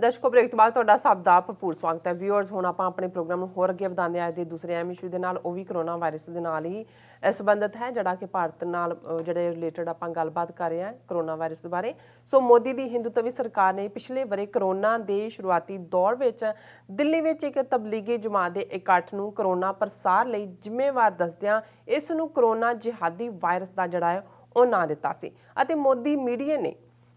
ਦਰਸ਼ਕੋ break ਤੋਂ ਬਾਅਦ ਤੁਹਾਡਾ ਸਭ ਦਾ ਭਰਪੂਰ ਸਵਾਗਤ ਹੈ। ਵਿਊਅਰਸ ਹੁਣ ਆਪਾਂ ਆਪਣੇ ਪ੍ਰੋਗਰਾਮ ਨੂੰ ਹੋਰ ਅੱਗੇ ਵਧਾਉਂਦੇ ਆਏ ਦੇ ਦੂਸਰੇ ਅਹਿਮ ਇਸ਼ੂ ਦੇ ਨਾਲ, ਉਹ ਵੀ ਕਰੋਨਾ ਵਾਇਰਸ ਦੇ ਨਾਲ ਹੀ ਸੰਬੰਧਿਤ ਹੈ, ਜਿਹੜਾ ਕਿ ਭਾਰਤ ਨਾਲ ਜਿਹੜੇ ਰਿਲੇਟਡ ਆਪਾਂ ਗੱਲਬਾਤ ਕਰ ਰਹੇ ਹਾਂ ਕਰੋਨਾ ਵਾਇਰਸ ਦੇ ਬਾਰੇ। ਸੋ ਮੋਦੀ ਦੀ ਹਿੰਦੂਤਵੀ ਸਰਕਾਰ ਨੇ ਪਿਛਲੇ ਵਰੇ ਕਰੋਨਾ ਦੇ ਸ਼ੁਰੂਆਤੀ ਦੌਰ ਵਿੱਚ ਦਿੱਲੀ ਵਿੱਚ ਇੱਕ ਤਬਲੀਗੀ ਜਮਾਤ ਦੇ ਇਕੱਠ ਨੂੰ ਕਰੋਨਾ ਪ੍ਰਸਾਰ ਲਈ ਜ਼ਿੰਮੇਵਾਰ ਦੱਸਦਿਆਂ ਇਸ ਨੂੰ ਕਰੋਨਾ ਜਿਹਾਦੀ ਵਾਇਰਸ ਦਾ ਜਿਹੜਾ ਹੈ ਉਹ ਨਾਂ ਦਿੱਤਾ ਸੀ ਅਤੇ ਮੋਦੀ ਮੀਡੀਆ ਨੇ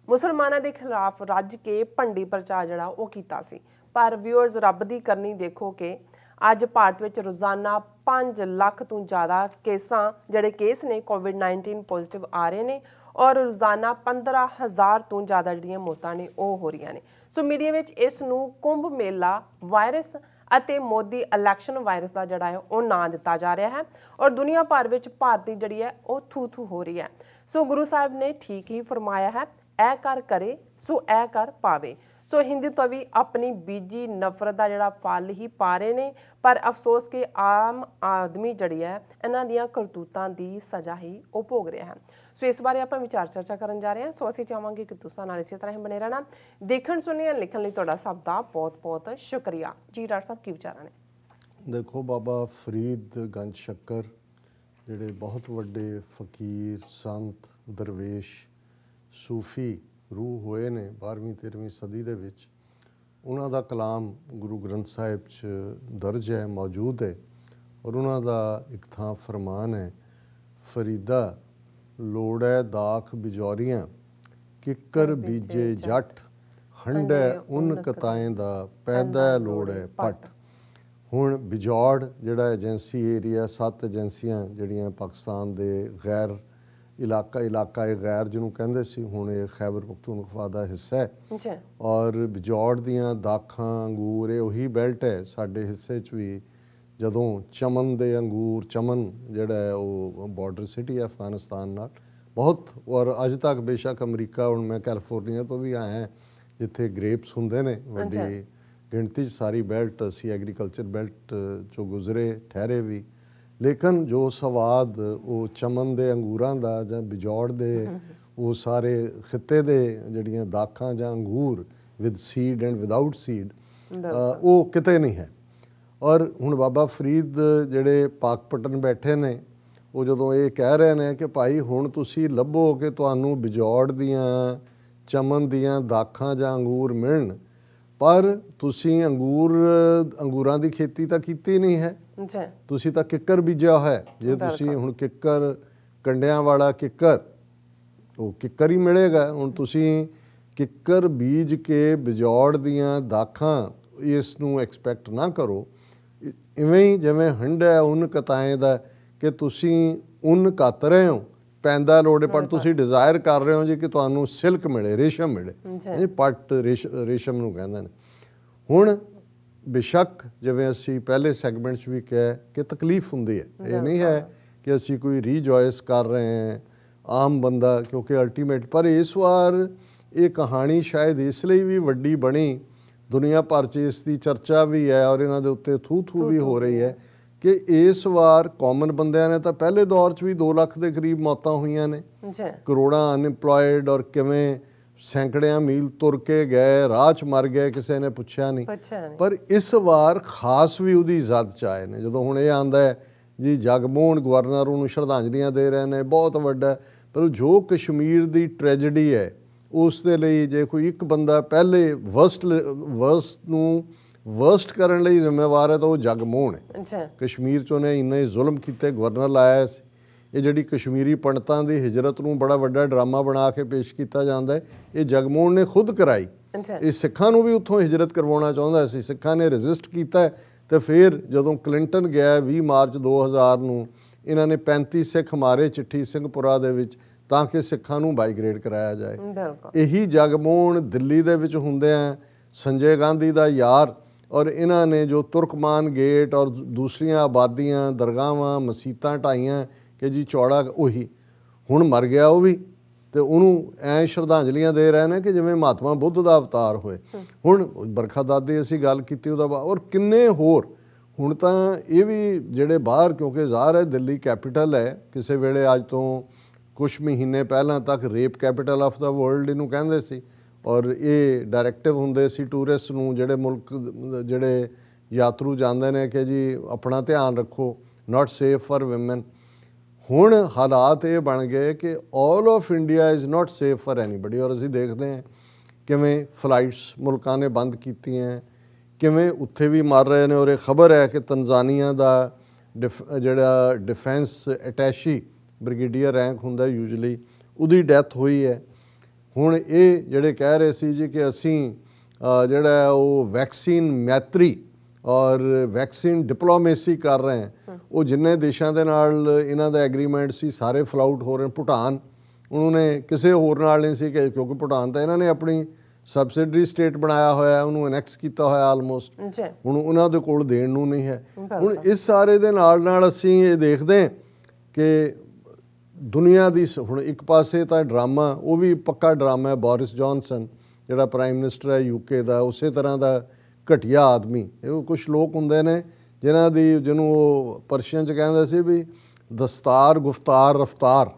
ਮੁਸਲਮਾਨਾਂ ਦੇ ਖਿਲਾਫ ਰੱਜ ਕੇ ਭੰਡੀ ਪ੍ਰਚਾਰ ਜਿਹੜਾ ਉਹ ਕੀਤਾ ਸੀ। ਪਰ ਵਿਊਅਰਸ ਰੱਬ ਦੀ ਕਰਨੀ ਦੇਖੋ ਕਿ ਅੱਜ ਭਾਰਤ ਵਿੱਚ ਰੋਜ਼ਾਨਾ 5 ਲੱਖ ਤੋਂ ਜ਼ਿਆਦਾ ਕੇਸ ਨੇ ਕੋਵਿਡ-19 ਪੋਜ਼ਿਟਿਵ ਆ ਰਹੇ ਨੇ ਔਰ ਰੋਜ਼ਾਨਾ 15,000 ਤੋਂ ਜ਼ਿਆਦਾ ਜਿਹੜੀਆਂ ਮੌਤਾਂ ਨੇ ਉਹ ਹੋ ਰਹੀਆਂ ਨੇ। ਸੋ ਮੀਡੀਆ ਵਿੱਚ ਇਸ ਨੂੰ ਕੁੰਭ ਮੇਲਾ ਵਾਇਰਸ ਅਤੇ ਮੋਦੀ ਇਲੈਕਸ਼ਨ ਵਾਇਰਸ ਦਾ ਜਿਹੜਾ ਹੈ ਉਹ ਨਾਂ ਦਿੱਤਾ ਜਾ ਰਿਹਾ ਹੈ ਔਰ ਦੁਨੀਆ ਭਰ ਵਿੱਚ ਭਾਰਤ ਦੀ ਜਿਹੜੀ ਹੈ ਉਹ ਥੂ ਹੋ ਰਹੀ ਹੈ। ਸੋ ਗੁਰੂ ਸਾਹਿਬ ਨੇ ਠੀਕ ਹੀ ਫਰਮਾਇਆ ਹੈ, ਐ ਕਰ ਕਰੇ ਸੋ ਐ ਕਰ ਪਾਵੇ। ਸੋ ਹਿੰਦੂਤਵੀ ਆਪਣੀ ਬੀਜੀ ਨਫ਼ਰਤ ਦਾ ਜਿਹੜਾ ਫਲ ਹੀ ਪਾ ਰਹੇ ਨੇ, ਪਰ ਅਫਸੋਸ ਕਿ ਆਮ ਆਦਮੀ ਜਿਹੜੀ ਹੈ ਇਹਨਾਂ ਦੀਆਂ ਕਰਤੂਤਾਂ ਦੀ ਸਜ਼ਾ ਹੀ ਉਹ ਭੋਗ ਰਿਹਾ ਹੈ। ਸੋ ਇਸ ਬਾਰੇ ਆਪਾਂ ਵਿਚਾਰ ਚਰਚਾ ਕਰਨ ਜਾ ਰਹੇ ਹਾਂ। ਸੋ ਅਸੀਂ ਚਾਹਾਂਗੇ ਕਿ ਤੁਸੀਂ ਨਾਲ ਇਸੇ ਤਰ੍ਹਾਂ ਹੀ ਬਣੇ ਰਹਿਣਾ। ਦੇਖਣ ਸੁਣਨ ਲਿਖਣ ਲਈ ਤੁਹਾਡਾ ਸਭ ਦਾ ਬਹੁਤ ਬਹੁਤ ਸ਼ੁਕਰੀਆ ਜੀ। ਡਾਕਟਰ ਸਾਹਿਬ ਕੀ ਵਿਚਾਰਾਂ ਨੇ? ਦੇਖੋ, ਬਾਬਾ ਫਰੀਦ ਗੰਜ ਸ਼ੱਕਰ ਜਿਹੜੇ ਬਹੁਤ ਵੱਡੇ ਫਕੀਰ, ਸੰਤ, ਦਰਵੇਸ਼, ਸੂਫੀ ਰੂਹ ਹੋਏ ਨੇ 12ਵੀਂ 13ਵੀਂ ਸਦੀ ਦੇ ਵਿੱਚ, ਉਹਨਾਂ ਦਾ ਕਲਾਮ ਗੁਰੂ ਗ੍ਰੰਥ ਸਾਹਿਬ 'ਚ ਦਰਜ ਹੈ, ਮੌਜੂਦ ਹੈ। ਔਰ ਉਹਨਾਂ ਦਾ ਇੱਕ ਥਾਂ ਫਰਮਾਨ ਹੈ, ਫਰੀਦਾ ਲੋੜੈ ਦਾਖ ਬਿਜੌਰੀਆਂ, ਕਿੱਕਰ ਬੀਜੇ ਜੱਟ, ਹੰਡੈ ਉਨ ਕਤਾਏ ਦਾ, ਪੈਦਾ ਲੋੜੈ ਪੱਟ। ਹੁਣ ਬਿਜੌੜ ਜਿਹੜਾ ਏਜੰਸੀ ਏਰੀਆ, 7 ਏਜੰਸੀਆਂ ਜਿਹੜੀਆਂ ਪਾਕਿਸਤਾਨ ਦੇ ਗੈਰ ਇਲਾਕਾ ਗੈਰ ਜਿਹਨੂੰ ਕਹਿੰਦੇ ਸੀ, ਹੁਣ ਇਹ ਖੈਬਰ ਪਖਤੂਨਖਵਾ ਦਾ ਹਿੱਸਾ ਹੈ। ਔਰ ਬਿਜੌੜ ਦੀਆਂ ਦਾਖਾਂ, ਅੰਗੂਰ, ਇਹ ਉਹੀ ਬੈਲਟ ਹੈ ਸਾਡੇ ਹਿੱਸੇ 'ਚ ਵੀ। ਜਦੋਂ ਚਮਨ ਦੇ ਅੰਗੂਰ, ਚਮਨ ਜਿਹੜਾ ਹੈ ਉਹ ਬਾਰਡਰ ਸਿਟੀ ਹੈ ਅਫਗਾਨਿਸਤਾਨ ਨਾਲ ਬਹੁਤ, ਔਰ ਅੱਜ ਤੱਕ ਬੇਸ਼ੱਕ ਅਮਰੀਕਾ, ਹੁਣ ਮੈਂ ਕੈਲੀਫੋਰਨੀਆ ਤੋਂ ਵੀ ਆਇਆ ਜਿੱਥੇ ਗ੍ਰੇਪਸ ਹੁੰਦੇ ਨੇ ਵੱਡੀ ਗਿਣਤੀ 'ਚ, ਸਾਰੀ ਬੈਲਟ ਅਸੀਂ ਐਗਰੀਕਲਚਰ ਬੈਲਟ 'ਚੋਂ ਗੁਜ਼ਰੇ ਠਹਿਰੇ ਵੀ। ਲੇਕਿਨ ਜੋ ਸਵਾਦ ਉਹ ਚਮਨ ਦੇ ਅੰਗੂਰਾਂ ਦਾ ਜਾਂ ਬਿਜੌੜ ਦੇ ਉਹ ਸਾਰੇ ਖਿੱਤੇ ਦੇ ਜਿਹੜੀਆਂ ਦਾਖਾਂ ਜਾਂ ਅੰਗੂਰ with seed and without seed, ਉਹ ਕਿਤੇ ਨਹੀਂ ਹੈ। ਔਰ ਹੁਣ ਬਾਬਾ ਫਰੀਦ ਜਿਹੜੇ ਪਾਕਪਟਨ ਬੈਠੇ ਨੇ, ਉਹ ਜਦੋਂ ਇਹ ਕਹਿ ਰਹੇ ਨੇ ਕਿ ਭਾਈ ਹੁਣ ਤੁਸੀਂ ਲੱਭੋ ਕਿ ਤੁਹਾਨੂੰ ਬਿਜੌੜ ਦੀਆਂ, ਚਮਨ ਦੀਆਂ ਦਾਖਾਂ ਜਾਂ ਅੰਗੂਰ ਮਿਲਣ, ਪਰ ਤੁਸੀਂ ਅੰਗੂਰਾਂ ਦੀ ਖੇਤੀ ਤਾਂ ਕੀਤੀ ਨਹੀਂ ਹੈ, ਤੁਸੀਂ ਤਾਂ ਕਿੱਕਰ ਬੀਜਿਆ ਹੋਇਆ। ਜੇ ਤੁਸੀਂ ਹੁਣ ਕਿੱਕਰ, ਕੰਡਿਆਂ ਵਾਲਾ ਕਿੱਕਰ, ਉਹ ਕਿੱਕਰ ਹੀ ਮਿਲੇਗਾ। ਹੁਣ ਤੁਸੀਂ ਕਿੱਕਰ ਬੀਜ ਕੇ ਬਿਜੌੜ ਦੀਆਂ ਦਾਖਾਂ ਇਸ ਨੂੰ ਐਕਸਪੈਕਟ ਨਾ ਕਰੋ। ਇਵੇਂ ਹੀ ਜਿਵੇਂ ਹੰਡਾ ਉਨ ਕਤਾਏ ਦਾ, ਕਿ ਤੁਸੀਂ ਉਨ ਕੱਤ ਰਹੇ ਹੋ, ਪੈਂਦਾ ਲੋੜੇ ਪੱਟ, ਤੁਸੀਂ ਡਿਜ਼ਾਇਰ ਕਰ ਰਹੇ ਹੋ ਜੀ ਕਿ ਤੁਹਾਨੂੰ ਸਿਲਕ ਮਿਲੇ, ਰੇਸ਼ਮ ਮਿਲੇ, ਪੱਟ ਰੇਸ਼ਮ ਨੂੰ ਕਹਿੰਦੇ ਨੇ। ਹੁਣ ਬੇਸ਼ੱਕ ਜਿਵੇਂ ਅਸੀਂ ਪਹਿਲੇ ਸੈਗਮੈਂਟ 'ਚ ਵੀ ਕਿਹਾ ਕਿ ਤਕਲੀਫ ਹੁੰਦੀ ਹੈ, ਇਹ ਨਹੀਂ ਹੈ ਕਿ ਅਸੀਂ ਕੋਈ ਰੀਜੋਇਸ ਕਰ ਰਹੇ ਹਾਂ ਆਮ ਬੰਦਾ, ਕਿਉਂਕਿ ਅਲਟੀਮੇਟ। ਪਰ ਇਸ ਵਾਰ ਇਹ ਕਹਾਣੀ ਸ਼ਾਇਦ ਇਸ ਲਈ ਵੀ ਵੱਡੀ ਬਣੀ, ਦੁਨੀਆ ਭਰ 'ਚ ਇਸ ਦੀ ਚਰਚਾ ਵੀ ਹੈ ਔਰ ਇਹਨਾਂ ਦੇ ਉੱਤੇ ਥੂ ਵੀ ਹੋ ਰਹੀ ਹੈ ਕਿ ਇਸ ਵਾਰ ਕਾਮਨ ਬੰਦਿਆਂ ਨੇ ਤਾਂ ਪਹਿਲੇ ਦੌਰ 'ਚ ਵੀ 2 ਲੱਖ ਦੇ ਕਰੀਬ ਮੌਤਾਂ ਹੋਈਆਂ ਨੇ, ਕਰੋੜਾਂ ਅਨਇੰਪਲੋਇਡ, ਔਰ ਕਿਵੇਂ ਸੈਂਕੜਿਆਂ ਮੀਲ ਤੁਰ ਕੇ ਗਏ, ਰਾਹ 'ਚ ਮਰ ਗਏ, ਕਿਸੇ ਨੇ ਪੁੱਛਿਆ ਨਹੀਂ। ਪਰ ਇਸ ਵਾਰ ਖਾਸ ਵੀ ਉਹਦੀ ਜ਼ਦ 'ਚ ਆਏ ਨੇ। ਜਦੋਂ ਹੁਣ ਇਹ ਆਉਂਦਾ ਹੈ ਜੀ ਜਗਮੋਹਨ ਗਵਰਨਰ ਉਹਨੂੰ ਸ਼ਰਧਾਂਜਲੀਆਂ ਦੇ ਰਹੇ ਨੇ, ਬਹੁਤ ਵੱਡਾ। ਪਰ ਜੋ ਕਸ਼ਮੀਰ ਦੀ ਟ੍ਰੈਜਡੀ ਹੈ ਉਸ ਦੇ ਲਈ ਜੇ ਕੋਈ ਇੱਕ ਬੰਦਾ ਪਹਿਲੇ ਵਰਸਟ ਕਰਨ ਲਈ ਜ਼ਿੰਮੇਵਾਰ ਹੈ ਤਾਂ ਉਹ ਜਗਮੋਹਨ ਹੈ। ਕਸ਼ਮੀਰ 'ਚ ਉਹਨੇ ਇੰਨੇ ਜ਼ੁਲਮ ਕੀਤੇ, ਗਵਰਨਰ ਲਾਇਆ ਸੀ। ਇਹ ਜਿਹੜੀ ਕਸ਼ਮੀਰੀ ਪੰਡਤਾਂ ਦੀ ਹਿਜਰਤ ਨੂੰ ਬੜਾ ਵੱਡਾ ਡਰਾਮਾ ਬਣਾ ਕੇ ਪੇਸ਼ ਕੀਤਾ ਜਾਂਦਾ ਹੈ, ਇਹ ਜਗਮੋਹਨ ਨੇ ਖੁਦ ਕਰਾਈ। ਇਹ ਸਿੱਖਾਂ ਨੂੰ ਵੀ ਉੱਥੋਂ ਹਿਜਰਤ ਕਰਵਾਉਣਾ ਚਾਹੁੰਦਾ ਸੀ, ਸਿੱਖਾਂ ਨੇ ਰੈਜ਼ਿਸਟ ਕੀਤਾ। ਤੇ ਫਿਰ ਜਦੋਂ ਕਲਿੰਟਨ ਗਿਆ 20 ਮਾਰਚ 2000 ਨੂੰ, ਇਹਨਾਂ ਨੇ 35 ਸਿੱਖ ਮਾਰੇ ਚਿੱਠੀ ਸਿੰਘਪੁਰਾ ਦੇ ਵਿੱਚ ਤਾਂ ਕਿ ਸਿੱਖਾਂ ਨੂੰ ਬਾਈਗ੍ਰੇਡ ਕਰਾਇਆ ਜਾਏ। ਇਹੀ ਜਗਮੋਹਨ ਦਿੱਲੀ ਦੇ ਵਿੱਚ ਹੁੰਦੇ ਆ ਸੰਜੇ ਗਾਂਧੀ ਦਾ ਯਾਰ, ਔਰ ਇਹਨਾਂ ਨੇ ਜੋ ਤੁਰਕਮਾਨ ਗੇਟ ਔਰ ਦੂਸਰੀਆਂ ਆਬਾਦੀਆਂ, ਦਰਗਾਹਾਂ, ਮਸੀਤਾਂ ਢਾਈਆਂ ਕਿ ਜੀ ਚੌੜਾ, ਉਹੀ ਹੁਣ ਮਰ ਗਿਆ ਉਹ ਵੀ, ਤੇ ਉਹਨੂੰ ਐਂ ਸ਼ਰਧਾਂਜਲੀਆਂ ਦੇ ਰਹੇ ਨੇ ਕਿ ਜਿਵੇਂ ਮਹਾਤਮਾ ਬੁੱਧ ਦਾ ਅਵਤਾਰ ਹੋਏ। ਹੁਣ ਬਰਖਾ ਦਾਦੀ ਅਸੀਂ ਗੱਲ ਕੀਤੀ ਉਹਦਾ, ਔਰ ਕਿੰਨੇ ਹੋਰ। ਹੁਣ ਤਾਂ ਇਹ ਵੀ ਜਿਹੜੇ ਬਾਹਰ, ਕਿਉਂਕਿ ਜ਼ਾਹਰ ਹੈ ਦਿੱਲੀ ਕੈਪੀਟਲ ਹੈ, ਕਿਸੇ ਵੇਲੇ ਅੱਜ ਤੋਂ ਕੁਛ ਮਹੀਨੇ ਪਹਿਲਾਂ ਤੱਕ rape capital of the world ਇਹਨੂੰ ਕਹਿੰਦੇ ਸੀ, ਔਰ ਇਹ ਡਾਇਰੈਕਟਿਵ ਹੁੰਦੇ ਸੀ ਟੂਰਿਸਟ ਨੂੰ, ਜਿਹੜੇ ਮੁਲਕ ਜਿਹੜੇ ਯਾਤਰੂ ਜਾਂਦੇ ਨੇ ਕਿ ਜੀ ਆਪਣਾ ਧਿਆਨ ਰੱਖੋ, ਨਾਟ ਸੇਫ ਫॉर women। ਹੁਣ ਹਾਲਾਤ ਇਹ ਬਣ ਗਏ ਕਿ all of India is not safe for anybody. ਔਰ ਅਸੀਂ ਦੇਖਦੇ ਹਾਂ ਕਿਵੇਂ ਫਲਾਈਟਸ ਮੁਲਕਾਂ ਨੇ ਬੰਦ ਕੀਤੀਆਂ, ਕਿਵੇਂ ਉੱਥੇ ਵੀ ਮਰ ਰਹੇ ਨੇ। ਔਰ ਇਹ ਖਬਰ ਹੈ ਕਿ ਤਨਜ਼ਾਨੀਆ ਦਾ ਜਿਹੜਾ ਡਿਫੈਂਸ ਅਟੈਸ਼ੀ ਬ੍ਰਿਗੇਡੀਅਰ ਰੈਂਕ ਹੁੰਦਾ ਯੂਜਲੀ, ਉਹਦੀ ਡੈਥ ਹੋਈ ਹੈ। ਹੁਣ ਇਹ ਜਿਹੜੇ ਕਹਿ ਰਹੇ ਸੀ ਜੀ ਕਿ ਅਸੀਂ ਜਿਹੜਾ ਉਹ ਵੈਕਸੀਨ ਮੈਤਰੀ ਔਰ ਵੈਕਸੀਨ ਡਿਪਲੋਮੇਸੀ ਕਰ ਰਹੇ ਹਾਂ, ਉਹ ਜਿੰਨੇ ਦੇਸ਼ਾਂ ਦੇ ਨਾਲ ਇਹਨਾਂ ਦਾ ਐਗਰੀਮੈਂਟ ਸੀ ਸਾਰੇ ਫਲਾਊਟ ਹੋ ਰਹੇ। ਭੂਟਾਨ ਉਹਨਾਂ ਨੇ ਕਿਸੇ ਹੋਰ ਨਾਲ ਨਹੀਂ ਸੀ ਕਿ ਕਿਉਂਕਿ ਭੂਟਾਨ ਤਾਂ ਇਹਨਾਂ ਨੇ ਆਪਣੀ ਸਬਸਿਡਰੀ ਸਟੇਟ ਬਣਾਇਆ ਹੋਇਆ, ਉਹਨੂੰ ਐਨੈਕਸ ਕੀਤਾ ਹੋਇਆ ਆਲਮੋਸਟ। ਹੁਣ ਉਹਨਾਂ ਦੇ ਕੋਲ ਦੇਣ ਨੂੰ ਨਹੀਂ ਹੈ। ਹੁਣ ਇਸ ਸਾਰੇ ਦੇ ਨਾਲ ਅਸੀਂ ਇਹ ਦੇਖਦੇ ਹਾਂ ਕਿ ਦੁਨੀਆ ਦੀ ਹੁਣ ਇੱਕ ਪਾਸੇ ਤਾਂ ਡਰਾਮਾ, ਉਹ ਵੀ ਪੱਕਾ ਡਰਾਮਾ ਹੈ। ਬੋਰਿਸ ਜੌਨਸਨ ਜਿਹੜਾ ਪ੍ਰਾਈਮ ਮਿਨਿਸਟਰ ਹੈ UK ਦਾ, ਉਸੇ ਤਰ੍ਹਾਂ ਦਾ ਘਟੀਆ ਆਦਮੀ। ਇਹ ਕੁਝ ਲੋਕ ਹੁੰਦੇ ਨੇ ਜਿਹਨੂੰ ਉਹ ਪਰਸ਼ੀਅਨ 'ਚ ਕਹਿੰਦੇ ਸੀ ਵੀ ਦਸਤਾਰ ਗੁਫਤਾਰ ਰਫਤਾਰ,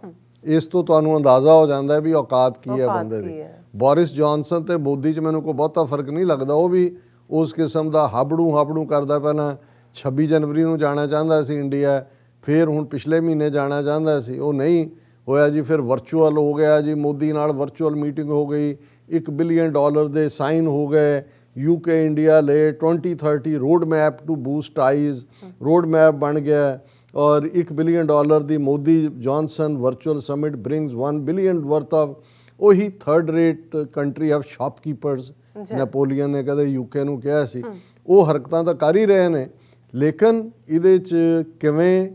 ਇਸ ਤੋਂ ਤੁਹਾਨੂੰ ਅੰਦਾਜ਼ਾ ਹੋ ਜਾਂਦਾ ਵੀ ਔਕਾਤ ਕੀ ਹੈ ਬੰਦੇ ਦੀ। ਬੋਰਿਸ ਜੌਨਸਨ ਤੇ ਮੋਦੀ 'ਚ ਮੈਨੂੰ ਕੋਈ ਬਹੁਤਾ ਫਰਕ ਨਹੀਂ ਲੱਗਦਾ। ਉਹ ਵੀ ਉਸ ਕਿਸਮ ਦਾ ਹਾਬੜੂ ਕਰਦਾ। ਪਹਿਲਾਂ 26 ਜਨਵਰੀ ਨੂੰ ਜਾਣਾ ਚਾਹੁੰਦਾ ਸੀ ਇੰਡੀਆ, ਫਿਰ ਹੁਣ ਪਿਛਲੇ ਮਹੀਨੇ ਜਾਣਾ ਚਾਹੁੰਦਾ ਸੀ, ਉਹ ਨਹੀਂ ਹੋਇਆ ਜੀ। ਫਿਰ ਵਰਚੁਅਲ ਹੋ ਗਿਆ ਜੀ, ਮੋਦੀ ਨਾਲ ਵਰਚੁਅਲ ਮੀਟਿੰਗ ਹੋ ਗਈ, $1 ਬਿਲੀਅਨ ਦੇ ਸਾਈਨ ਹੋ ਗਏ। UK ਇੰਡੀਆ ਲਈ 2030 road map to boost ties, road map ਬਣ ਗਿਆ। ਔਰ $1 ਬਿਲੀਅਨ ਦੀ Modi Johnson virtual summit brings $1 billion worth of, ਉਹੀ third rate country of shopkeepers Napoleon ਨੇ ਕਦੇ UK ਨੂੰ ਕਿਹਾ ਸੀ। ਉਹ ਹਰਕਤਾਂ ਤਾਂ ਕਰ ਹੀ ਰਹੇ ਨੇ, ਲੇਕਿਨ ਇਹਦੇ 'ਚ ਕਿਵੇਂ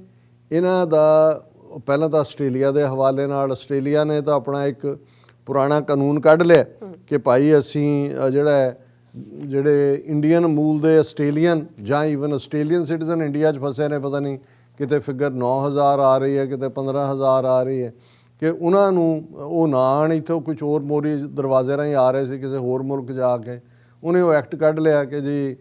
ਇਹਨਾਂ ਦਾ ਪਹਿਲਾਂ ਤਾਂ ਆਸਟ੍ਰੇਲੀਆ ਦੇ ਹਵਾਲੇ ਨਾਲ, ਆਸਟ੍ਰੇਲੀਆ ਨੇ ਤਾਂ ਆਪਣਾ ਇੱਕ ਪੁਰਾਣਾ ਕਾਨੂੰਨ ਕੱਢ ਲਿਆ ਕਿ ਭਾਈ ਅਸੀਂ ਜਿਹੜੇ ਇੰਡੀਅਨ ਮੂਲ ਦੇ ਆਸਟ੍ਰੇਲੀਅਨ ਜਾਂ ਈਵਨ ਆਸਟ੍ਰੇਲੀਅਨ ਸਿਟੀਜ਼ਨ ਇੰਡੀਆ 'ਚ ਫਸੇ ਨੇ, ਪਤਾ ਨਹੀਂ ਕਿਤੇ ਫਿਗਰ 9000 ਆ ਰਹੀ ਹੈ, ਕਿਤੇ 15000 ਆ ਰਹੀ ਹੈ, ਕਿ ਉਹਨਾਂ ਨੂੰ ਉਹ ਨਾ ਆਉਣ ਇੱਥੋਂ ਕੁਝ ਹੋਰ ਮੋਰੀ ਦਰਵਾਜ਼ੇ ਰਾਹੀਂ ਆ ਰਹੇ ਸੀ ਕਿਸੇ ਹੋਰ ਮੁਲਕ ਜਾ ਕੇ। ਉਹਨੇ ਉਹ ਐਕਟ ਕੱਢ ਲਿਆ ਕਿ ਜੀ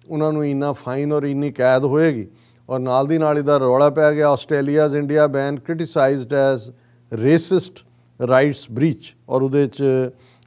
ਉਹਨਾਂ ਨੂੰ ਇੰਨਾ ਫਾਈਨ ਔਰ ਇੰਨੀ ਕੈਦ ਹੋਏਗੀ। ਔਰ ਨਾਲ ਦੀ ਨਾਲ ਇਹਦਾ ਰੌਲਾ ਪੈ ਗਿਆ, Australia's India ban criticised as racist rights breach. ਔਰ ਉਹਦੇ 'ਚ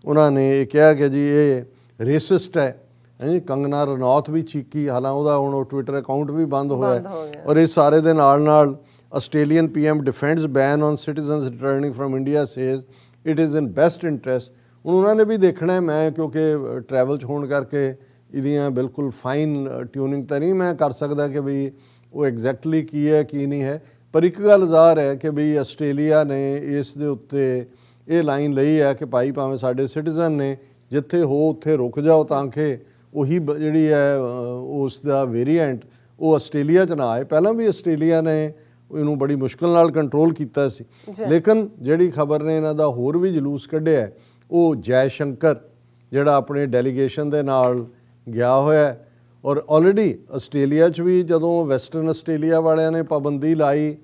ਉਹਨਾਂ ਨੇ ਇਹ ਕਿਹਾ ਕਿ ਜੀ ਇਹ ਰੇਸਿਸਟ ਹੈ ਜੀ। ਕੰਗਨਾ ਰਣੌਤ ਵੀ ਚੀਕੀ, ਹਾਲਾਂਕਿ ਉਹਦਾ ਹੁਣ ਟਵਿੱਟਰ ਅਕਾਊਂਟ ਵੀ ਬੰਦ ਹੋਇਆ। ਔਰ ਇਸ ਸਾਰੇ ਦੇ ਨਾਲ Australian PM defends ban on citizens returning from India says it is in best interest. ਹੁਣ ਉਹਨਾਂ ਨੇ ਵੀ ਦੇਖਣਾ, ਮੈਂ ਕਿਉਂਕਿ ਟਰੈਵਲ 'ਚ ਹੋਣ ਕਰਕੇ ਇਹਦੀਆਂ ਬਿਲਕੁਲ ਫਾਈਨ ਟਿਊਨਿੰਗ ਤਾਂ ਨਹੀਂ ਮੈਂ ਕਰ ਸਕਦਾ ਕਿ ਵੀ ਉਹ ਐਗਜ਼ੈਕਟਲੀ ਕੀ ਹੈ ਕੀ ਨਹੀਂ ਹੈ, ਪਰ ਇੱਕ ਗੱਲ ਜ਼ਾਹਰ ਹੈ ਕਿ ਵੀ ਆਸਟ੍ਰੇਲੀਆ ਨੇ ਇਸ ਦੇ ਉੱਤੇ ਇਹ ਲਾਈਨ ਲਈ ਹੈ ਕਿ ਭਾਈ ਭਾਵੇਂ ਸਾਡੇ ਸਿਟੀਜ਼ਨ ਨੇ, ਜਿੱਥੇ ਹੋ ਉੱਥੇ ਰੁਕ ਜਾਓ ਤਾਂ ਕਿ ਉਹੀ ਜਿਹੜੀ ਹੈ ਉਸ ਦਾ ਵੇਰੀਐਂਟ ਉਹ ਆਸਟ੍ਰੇਲੀਆ 'ਚ ਨਾ ਆਏ। ਪਹਿਲਾਂ ਵੀ ਆਸਟ੍ਰੇਲੀਆ ਨੇ ਇਹਨੂੰ ਬੜੀ ਮੁਸ਼ਕਿਲ ਨਾਲ ਕੰਟਰੋਲ ਕੀਤਾ ਸੀ। ਲੇਕਿਨ ਜਿਹੜੀ ਖਬਰ ਨੇ ਇਹਨਾਂ ਦਾ ਹੋਰ ਵੀ ਜਲੂਸ ਕੱਢਿਆ, ਉਹ ਜੈ ਸ਼ੰਕਰ ਜਿਹੜਾ ਆਪਣੇ ਡੈਲੀਗੇਸ਼ਨ ਦੇ ਨਾਲ ਗਿਆ ਹੋਇਆ। ਔਰ ਆਲਰੇਡੀ ਆਸਟ੍ਰੇਲੀਆ 'ਚ ਵੀ ਜਦੋਂ ਵੈਸਟਰਨ ਆਸਟ੍ਰੇਲੀਆ ਵਾਲਿਆਂ ਨੇ ਪਾਬੰਦੀ ਲਾਈ,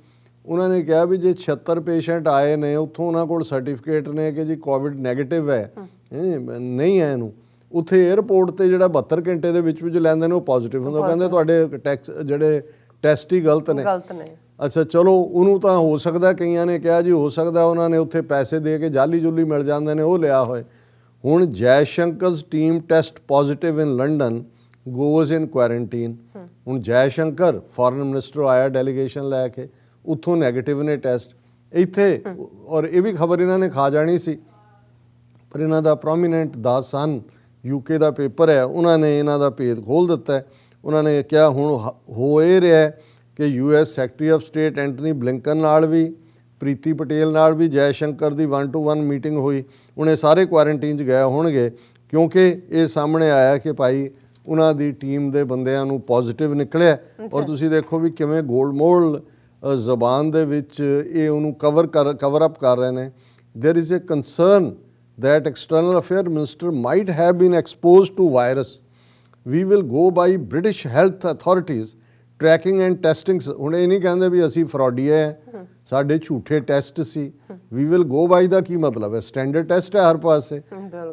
ਉਹਨਾਂ ਨੇ ਕਿਹਾ ਵੀ ਜੇ 76 ਪੇਸ਼ੈਂਟ ਆਏ ਨੇ ਉੱਥੋਂ ਉਹਨਾਂ ਕੋਲ ਸਰਟੀਫਿਕੇਟ ਨੇ ਕਿ ਜੀ ਕੋਵਿਡ ਨੈਗੇਟਿਵ ਹੈ, ਨਹੀਂ ਹੈ ਇਹਨੂੰ, ਉੱਥੇ 에ਅਰਪੋਰਟ ਤੇ ਜਿਹੜਾ 72 ਘੰਟੇ ਦੇ ਵਿੱਚ ਲੈਂਦੇ ਨੇ ਉਹ ਪੋਜ਼ਿਟਿਵ ਹੁੰਦਾ। ਕਹਿੰਦੇ ਤੁਹਾਡੇ ਜਿਹੜੇ ਟੈਸਟ ਹੀ ਗਲਤ ਨੇ। ਅੱਛਾ ਚਲੋ, ਉਹਨੂੰ ਤਾਂ ਹੋ ਸਕਦਾ, ਕਈਆਂ ਨੇ ਕਿਹਾ ਜੀ ਹੋ ਸਕਦਾ ਉਹਨਾਂ ਨੇ ਉੱਥੇ ਪੈਸੇ ਦੇ ਕੇ ਜਾਲੀ ਜੁਲੀ ਮਿਲ ਜਾਂਦੇ ਨੇ, ਉਹ ਲਿਆ ਹੋਏ। ਹੁਣ Jaishankar's team test positive in London goes in quarantine. ਹੁਣ ਜੈ ਸ਼ੰਕਰ ਫੋਰਨ ਮਿਨਿਸਟਰ ਆਇਆ ਡੈਲੀਗੇਸ਼ਨ ਲੈ ਕੇ, ਉੱਥੋਂ ਨੈਗੇਟਿਵ ਨੇ ਟੈਸਟ ਇੱਥੇ। ਔਰ ਇਹ ਵੀ ਖਬਰ ਇਹਨਾਂ ਨੇ ਖਾ ਜਾਣੀ ਸੀ, ਪਰ ਇਹਨਾਂ ਦਾ ਪ੍ਰੋਮੀਨੈਂਟ ਦਾ ਸਨ UK ਦਾ ਪੇਪਰ ਹੈ, ਉਹਨਾਂ ਨੇ ਇਹਨਾਂ ਦਾ ਭੇਦ ਖੋਲ੍ਹ ਦਿੱਤਾ। ਉਹਨਾਂ ਨੇ ਕਿਹਾ ਹੁਣ ਹੋ ਇਹ ਰਿਹਾ ਕਿ US secretary of state Antony Blinken ਨਾਲ ਵੀ, ਪ੍ਰੀਤੀ ਪਟੇਲ ਨਾਲ ਵੀ ਜੈ ਸ਼ੰਕਰ ਦੀ 1-to-1 ਮੀਟਿੰਗ ਹੋਈ। ਹੁਣ ਇਹ ਸਾਰੇ ਕੁਆਰੰਟੀਨ 'ਚ ਗਏ ਹੋਣਗੇ ਕਿਉਂਕਿ ਇਹ ਸਾਹਮਣੇ ਆਇਆ ਕਿ ਭਾਈ ਉਹਨਾਂ ਦੀ ਟੀਮ ਦੇ ਬੰਦਿਆਂ ਨੂੰ ਪੋਜ਼ਿਟਿਵ ਨਿਕਲਿਆ। ਔਰ ਤੁਸੀਂ ਦੇਖੋ ਵੀ ਕਿਵੇਂ ਗੋਲਮੋਲ ਜ਼ਬਾਨ ਦੇ ਵਿੱਚ ਇਹ ਉਹਨੂੰ ਕਵਰ ਅਪ ਕਰ ਰਹੇ ਨੇ। There is a concern that external affairs minister might have been exposed to virus. We will go by British health authorities tracking and testing. ਹੁਣ ਇਹ ਨਹੀਂ ਕਹਿੰਦੇ ਵੀ ਅਸੀਂ ਫਰੋਡੀਏ ਹੈ, ਸਾਡੇ ਝੂਠੇ test C. We will go by ਦਾ ਕੀ ਮਤਲਬ ਹੈ? ਸਟੈਂਡਰਡ ਟੈਸਟ ਹੈ ਹਰ ਪਾਸੇ।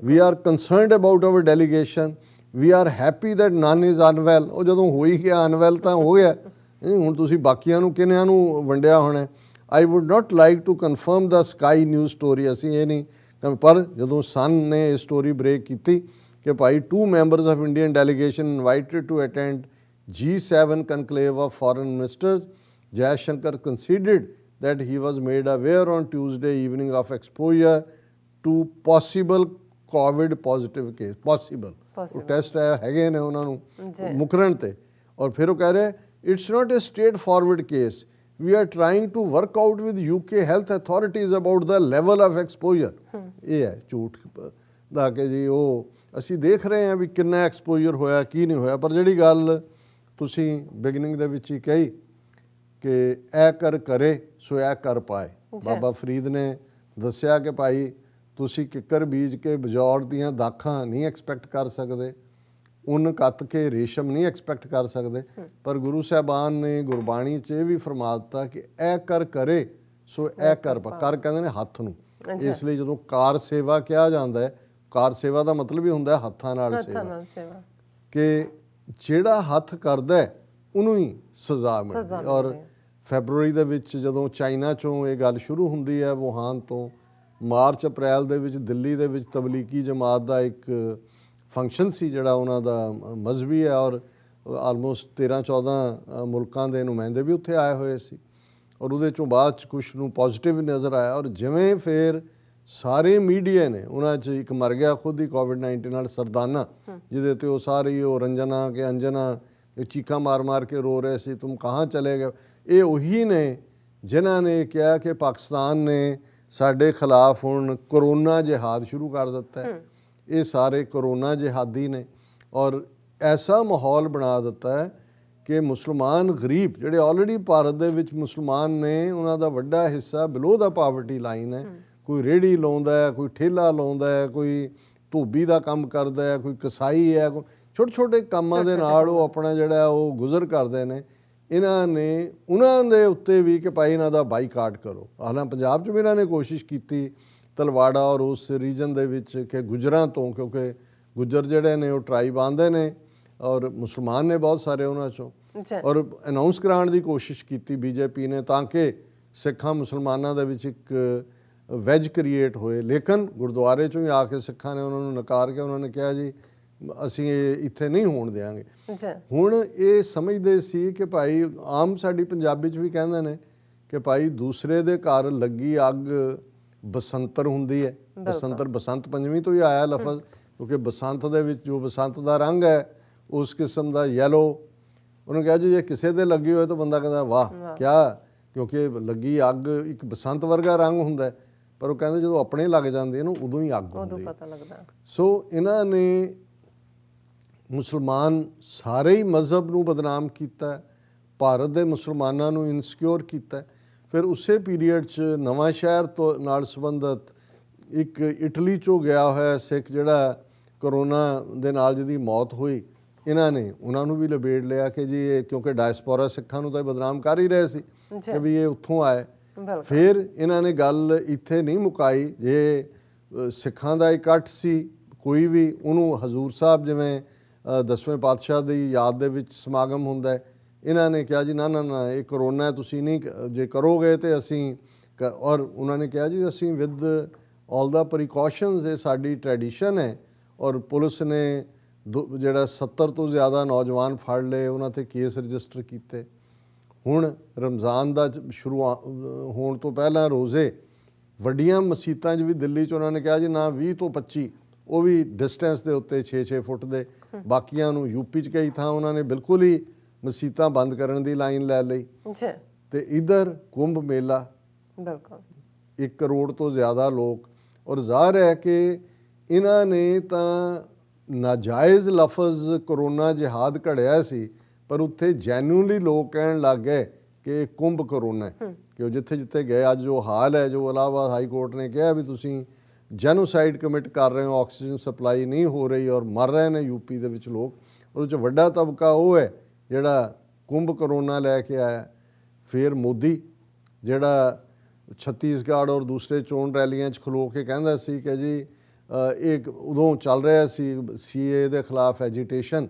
We are concerned about our delegation. We are happy that none is unwell. ਉਹ ਜਦੋਂ ਹੋ ਹੀ ਗਿਆ unwell ਤਾਂ ਹੋ ਗਿਆ। ਹੁਣ ਤੁਸੀਂ ਬਾਕੀਆਂ ਨੂੰ ਕਿੰਨਿਆਂ ਨੂੰ ਵੰਡਿਆ ਹੋਣਾ। I would not like to confirm the Sky News story. ਅਸੀਂ ਇਹ ਨਹੀਂ ਪਰ ਜਦੋਂ ਸਨ ਨੇ ਇਹ ਸਟੋਰੀ ਬ੍ਰੇਕ ਕੀਤੀ ਕਿ ਭਾਈ 2 members of Indian delegation invited to attend G7 conclave of foreign ministers, Jaishankar conceded that he was made aware on Tuesday evening of exposure to possible COVID positive case. Possible. ਉਹ test ਹੈਗੇ ਨੇ ਉਹਨਾਂ ਨੂੰ ਮੁਕਰਨ ਤੇ, ਔਰ ਫਿਰ ਉਹ ਕਹਿ ਰਹੇ it's not a straightforward case, we are trying to work out with UK health authorities about the level of exposure. ਇਹ ਹੈ ਝੂਠ ਦਾ ਕਿ ਜੀ ਉਹ ਅਸੀਂ ਦੇਖ ਰਹੇ ਹਾਂ ਵੀ ਕਿੰਨਾ ਐਕਸਪੋਜ਼ਰ ਹੋਇਆ ਕੀ ਨਹੀਂ ਹੋਇਆ। ਪਰ ਜਿਹੜੀ ਗੱਲ ਤੁਸੀਂ ਬਿਗਨਿੰਗ ਦੇ ਵਿੱਚ ਹੀ ਕਹੀ ਕਿ ਇਹ ਕਰ ਕਰੇ ਸੋ ਇਹ ਕਰ ਪਾਏ, ਬਾਬਾ ਫਰੀਦ ਨੇ ਦੱਸਿਆ ਕਿ ਭਾਈ ਤੁਸੀਂ ਕਿੱਕਰ ਬੀਜ ਕੇ ਬਜੌਰ ਦੀਆਂ ਦਾਖਾਂ ਨਹੀਂ ਐਕਸਪੈਕਟ ਕਰ ਸਕਦੇ, ਉਨ ਕੱਤ ਕੇ ਰੇਸ਼ਮ ਨਹੀਂ ਐਕਸਪੈਕਟ ਕਰ ਸਕਦੇ, ਪਰ ਗੁਰੂ ਸਾਹਿਬਾਨ ਨੇ ਗੁਰਬਾਣੀ 'ਚ ਇਹ ਵੀ ਫਰਮਾ ਦਿੱਤਾ ਕਿ ਇਹ ਕਰ ਕਰੇ ਸੋ ਇਹ ਕਰ ਕਹਿੰਦੇ ਨੇ ਹੱਥ ਨੂੰ। ਇਸ ਲਈ ਜਦੋਂ ਕਾਰ ਸੇਵਾ ਕਿਹਾ ਜਾਂਦਾ ਹੈ, ਕਾਰ ਸੇਵਾ ਦਾ ਮਤਲਬ ਹੀ ਹੁੰਦਾ ਹੱਥਾਂ ਨਾਲ ਸੇਵਾ, ਕਿ ਜਿਹੜਾ ਹੱਥ ਕਰਦਾ ਉਹਨੂੰ ਹੀ ਸਜ਼ਾ ਮਿਲਦੀ। ਔਰ ਫੈਬਰੂਰੀ ਦੇ ਵਿੱਚ ਜਦੋਂ ਚਾਈਨਾ 'ਚੋਂ ਇਹ ਗੱਲ ਸ਼ੁਰੂ ਹੁੰਦੀ ਹੈ ਵੁਹਾਨ ਤੋਂ, ਮਾਰਚ ਅਪ੍ਰੈਲ ਦੇ ਵਿੱਚ ਦਿੱਲੀ ਦੇ ਵਿੱਚ ਤਬਲੀਗੀ ਜਮਾਤ ਦਾ ਇੱਕ ਫੰਕਸ਼ਨ ਸੀ ਜਿਹੜਾ ਉਹਨਾਂ ਦਾ ਮਜ਼ਹਬੀ ਹੈ, ਔਰ ਆਲਮੋਸਟ 13-14 ਮੁਲਕਾਂ ਦੇ ਨੁਮਾਇੰਦੇ ਵੀ ਉੱਥੇ ਆਏ ਹੋਏ ਸੀ, ਔਰ ਉਹਦੇ 'ਚੋਂ ਬਾਅਦ 'ਚ ਕੁਛ ਨੂੰ ਪੋਜ਼ਿਟਿਵ ਨਜ਼ਰ ਆਇਆ। ਔਰ ਜਿਵੇਂ ਫਿਰ ਸਾਰੇ ਮੀਡੀਆ ਨੇ ਉਹਨਾਂ 'ਚ ਇੱਕ ਮਰ ਗਿਆ ਖੁਦ ਹੀ ਕੋਵਿਡ-19 ਨਾਲ ਸਰਦਾਨਾ, ਜਿਹਦੇ 'ਤੇ ਉਹ ਸਾਰੇ ਉਹ ਰੰਜਨਾ ਕਿ ਅੰਜਨਾ ਚੀਕਾਂ ਮਾਰ ਮਾਰ ਕੇ ਰੋ ਰਹੇ ਸੀ, ਤੁਮ ਕਹਾਂ ਚਲੇ ਗਏ। ਇਹ ਉਹੀ ਨੇ ਜਿਨ੍ਹਾਂ ਨੇ ਕਿਹਾ ਕਿ ਪਾਕਿਸਤਾਨ ਨੇ ਸਾਡੇ ਖਿਲਾਫ ਹੁਣ ਕਰੋਨਾ ਜਿਹਾਦ ਸ਼ੁਰੂ ਕਰ ਦਿੱਤਾ ਹੈ। ਇਹ ਸਾਰੇ ਕਰੋਨਾ ਜਿਹਾਦੀ ਨੇ, ਔਰ ਐਸਾ ਮਾਹੌਲ ਬਣਾ ਦਿੱਤਾ ਹੈ ਕਿ ਮੁਸਲਮਾਨ ਗਰੀਬ ਜਿਹੜੇ ਆਲਰੇਡੀ ਭਾਰਤ ਦੇ ਵਿੱਚ ਮੁਸਲਮਾਨ ਨੇ, ਉਹਨਾਂ ਦਾ ਵੱਡਾ ਹਿੱਸਾ ਬਿਲੋ ਦਾ ਪਾਵਰਟੀ ਲਾਈਨ ਹੈ। ਕੋਈ ਰੇਹੜੀ ਲਾਉਂਦਾ ਹੈ, ਕੋਈ ਠੇਲਾ ਲਾਉਂਦਾ ਹੈ, ਕੋਈ ਧੋਬੀ ਦਾ ਕੰਮ ਕਰਦਾ ਹੈ, ਕੋਈ ਕਸਾਈ ਹੈ, ਕੋਈ ਛੋਟੇ ਛੋਟੇ ਕੰਮਾਂ ਦੇ ਨਾਲ ਉਹ ਆਪਣਾ ਜਿਹੜਾ ਉਹ ਗੁਜ਼ਰ ਕਰਦੇ ਨੇ। ਇਹਨਾਂ ਨੇ ਉਹਨਾਂ ਦੇ ਉੱਤੇ ਵੀ ਕਿ ਭਾਈ ਇਹਨਾਂ ਦਾ ਬਾਈਕਾਟ ਕਰੋ। ਹਾਲਾਂਕਿ ਪੰਜਾਬ 'ਚ ਵੀ ਇਹਨਾਂ ਨੇ ਕੋਸ਼ਿਸ਼ ਕੀਤੀ ਤਲਵਾੜਾ ਔਰ ਉਸ ਰੀਜਨ ਦੇ ਵਿੱਚ ਕਿ ਗੁੱਜਰਾਂ ਤੋਂ, ਕਿਉਂਕਿ ਗੁੱਜਰ ਜਿਹੜੇ ਨੇ ਉਹ ਟਰਾਈਬ ਆਉਂਦੇ ਨੇ ਔਰ ਮੁਸਲਮਾਨ ਨੇ ਬਹੁਤ ਸਾਰੇ ਉਹਨਾਂ 'ਚੋਂ, ਔਰ ਅਨਾਊਂਸ ਕਰਾਉਣ ਦੀ ਕੋਸ਼ਿਸ਼ ਕੀਤੀ ਬੀਜੇਪੀ ਨੇ ਤਾਂ ਕਿ ਸਿੱਖਾਂ ਮੁਸਲਮਾਨਾਂ ਦੇ ਵਿੱਚ ਇੱਕ ਵੈਜ ਕ੍ਰੀਏਟ ਹੋਏ। ਲੇਕਿਨ ਗੁਰਦੁਆਰੇ 'ਚੋਂ ਹੀ ਆ ਕੇ ਸਿੱਖਾਂ ਨੇ ਉਹਨਾਂ ਨੂੰ ਨਕਾਰ ਕੇ ਉਹਨਾਂ ਨੇ ਕਿਹਾ ਜੀ ਅਸੀਂ ਇਹ ਇੱਥੇ ਨਹੀਂ ਹੋਣ ਦਿਆਂਗੇ। ਹੁਣ ਇਹ ਸਮਝਦੇ ਸੀ ਕਿ ਭਾਈ ਆਮ ਸਾਡੀ ਪੰਜਾਬੀ 'ਚ ਵੀ ਕਹਿੰਦੇ ਨੇ ਕਿ ਭਾਈ ਦੂਸਰੇ ਦੇ ਘਰ ਲੱਗੀ ਅੱਗ ਬਸੰਤਰ ਹੁੰਦੀ ਹੈ। ਬਸੰਤਰ ਬਸੰਤ ਪੰਜਵੀਂ ਤੋਂ ਹੀ ਆਇਆ ਲਫ਼ਜ਼, ਕਿਉਂਕਿ ਬਸੰਤ ਦੇ ਵਿੱਚ ਜੋ ਬਸੰਤ ਦਾ ਰੰਗ ਹੈ ਉਸ ਕਿਸਮ ਦਾ ਯੈਲੋ। ਉਹਨੂੰ ਕਿਹਾ ਜੀ ਜੇ ਕਿਸੇ ਦੇ ਲੱਗੀ ਹੋਏ ਤਾਂ ਬੰਦਾ ਕਹਿੰਦਾ ਵਾਹ ਕਿਆ, ਕਿਉਂਕਿ ਲੱਗੀ ਅੱਗ ਇੱਕ ਬਸੰਤ ਵਰਗਾ ਰੰਗ ਹੁੰਦਾ, ਪਰ ਉਹ ਕਹਿੰਦੇ ਜਦੋਂ ਆਪਣੇ ਲੱਗ ਜਾਂਦੇ ਨਾ ਉਦੋਂ ਹੀ ਅੱਗ ਹੁੰਦੀ ਹੈ। ਸੋ ਇਹਨਾਂ ਨੇ ਮੁਸਲਮਾਨ ਸਾਰੇ ਹੀ ਮਜ਼ਹਬ ਨੂੰ ਬਦਨਾਮ ਕੀਤਾ, ਭਾਰਤ ਦੇ ਮੁਸਲਮਾਨਾਂ ਨੂੰ ਇਨਸਿਕਿਉਰ ਕੀਤਾ। ਫਿਰ ਉਸੇ ਪੀਰੀਅਡ 'ਚ ਨਵਾਂ ਸ਼ਹਿਰ ਤੋਂ ਨਾਲ ਸੰਬੰਧਿਤ ਇੱਕ ਇਟਲੀ 'ਚੋਂ ਗਿਆ ਹੋਇਆ ਸਿੱਖ ਜਿਹੜਾ ਕਰੋਨਾ ਦੇ ਨਾਲ ਜਿਹਦੀ ਮੌਤ ਹੋਈ, ਇਹਨਾਂ ਨੇ ਉਹਨਾਂ ਨੂੰ ਵੀ ਲਬੇੜ ਲਿਆ ਕਿ ਜੀ ਇਹ ਕਿਉਂਕਿ ਡਾਇਸਪੋਰਾ ਸਿੱਖਾਂ ਨੂੰ ਤਾਂ ਬਦਨਾਮ ਕਰ ਹੀ ਰਹੇ ਸੀ ਕਿ ਵੀ ਇਹ ਉੱਥੋਂ ਆਏ। ਫਿਰ ਇਹਨਾਂ ਨੇ ਗੱਲ ਇੱਥੇ ਨਹੀਂ ਮੁਕਾਈ, ਜੇ ਸਿੱਖਾਂ ਦਾ ਇਕੱਠ ਸੀ ਕੋਈ ਵੀ, ਉਹਨੂੰ ਹਜ਼ੂਰ ਸਾਹਿਬ ਜਿਵੇਂ 10ਵੇਂ ਪਾਤਸ਼ਾਹ ਦੀ ਯਾਦ ਦੇ ਵਿੱਚ ਸਮਾਗਮ ਹੁੰਦਾ ਹੈ, ਇਹਨਾਂ ਨੇ ਕਿਹਾ ਜੀ ਨਾ ਨਾ ਨਾ ਇਹ ਕਰੋਨਾ ਤੁਸੀਂ ਨਹੀਂ ਜੇ ਕਰੋਗੇ ਤੇ ਅਸੀਂ ਔਰ ਉਹਨਾਂ ਨੇ ਕਿਹਾ ਜੀ ਅਸੀਂ ਵਿਦ ਆਲ ਦਾ ਪ੍ਰੀਕਾਸ਼ਨਸ, ਇਹ ਸਾਡੀ ਟ੍ਰੈਡੀਸ਼ਨ ਹੈ। ਔਰ ਪੁਲਿਸ ਨੇ ਜਿਹੜਾ 70 ਤੋਂ ਜ਼ਿਆਦਾ ਨੌਜਵਾਨ ਫੜ ਲਏ, ਉਹਨਾਂ 'ਤੇ ਕੇਸ ਰਜਿਸਟਰ ਕੀਤੇ। ਹੁਣ ਰਮਜ਼ਾਨ ਦਾ ਸ਼ੁਰੂ ਹੋਣ ਤੋਂ ਪਹਿਲਾਂ ਰੋਜ਼ੇ ਵੱਡੀਆਂ ਮਸੀਤਾਂ 'ਚ ਵੀ ਦਿੱਲੀ 'ਚ ਉਹਨਾਂ ਨੇ ਕਿਹਾ ਜੀ ਨਾ 20 ਤੋਂ 25, ਉਹ ਵੀ ਡਿਸਟੈਂਸ ਦੇ ਉੱਤੇ 6-6 ਫੁੱਟ ਦੇ। ਬਾਕੀਆਂ ਨੂੰ ਯੂਪੀ 'ਚ ਕਈ ਥਾਂ ਉਹਨਾਂ ਨੇ ਬਿਲਕੁਲ ਹੀ ਮਸੀਤਾਂ ਬੰਦ ਕਰਨ ਦੀ ਲਾਈਨ ਲੈ ਲਈ। ਤੇ ਇਧਰ ਕੁੰਭ ਮੇਲਾ, 1 ਕਰੋੜ ਤੋਂ ਜ਼ਿਆਦਾ ਲੋਕ, ਔਰ ਜ਼ਾਹਰ ਹੈ ਕਿ ਇਹਨਾਂ ਨੇ ਤਾਂ ਨਾਜਾਇਜ਼ ਲਫ਼ਜ਼ ਕਰੋਨਾ ਜਿਹਾਦ ਘੜਿਆ ਸੀ, ਪਰ ਉੱਥੇ ਜੈਨੂਅਨਲੀ ਲੋਕ ਕਹਿਣ ਲੱਗ ਗਏ ਕਿ ਕੁੰਭ ਕਰੋਨਾ ਹੈ। ਕਿ ਉਹ ਜਿੱਥੇ ਜਿੱਥੇ ਗਏ ਅੱਜ ਜੋ ਹਾਲ ਹੈ, ਜੋ ਇਲਾਹਾਬਾਦ ਹਾਈ ਕੋਰਟ ਨੇ ਕਿਹਾ ਵੀ ਤੁਸੀਂ ਜੈਨੋਸਾਈਡ ਕਮਿਟ ਕਰ ਰਹੇ ਹੋ, ਆਕਸੀਜਨ ਸਪਲਾਈ ਨਹੀਂ ਹੋ ਰਹੀ ਔਰ ਮਰ ਰਹੇ ਨੇ ਯੂਪੀ ਦੇ ਵਿੱਚ ਲੋਕ। ਉਹਦੇ 'ਚ ਵੱਡਾ ਤਬਕਾ ਉਹ ਹੈ ਜਿਹੜਾ ਕੁੰਭ ਕਰੋਨਾ ਲੈ ਕੇ ਆਇਆ। ਫਿਰ ਮੋਦੀ ਜਿਹੜਾ ਛੱਤੀਸਗੜ੍ਹ ਔਰ ਦੂਸਰੇ ਚੋਣ ਰੈਲੀਆਂ 'ਚ ਖਲੋ ਕੇ ਕਹਿੰਦਾ ਸੀ ਕਿ ਜੀ ਇਹ ਉਦੋਂ ਚੱਲ ਰਿਹਾ ਸੀ CA ਦੇ ਖਿਲਾਫ ਐਜੀਟੇਸ਼ਨ,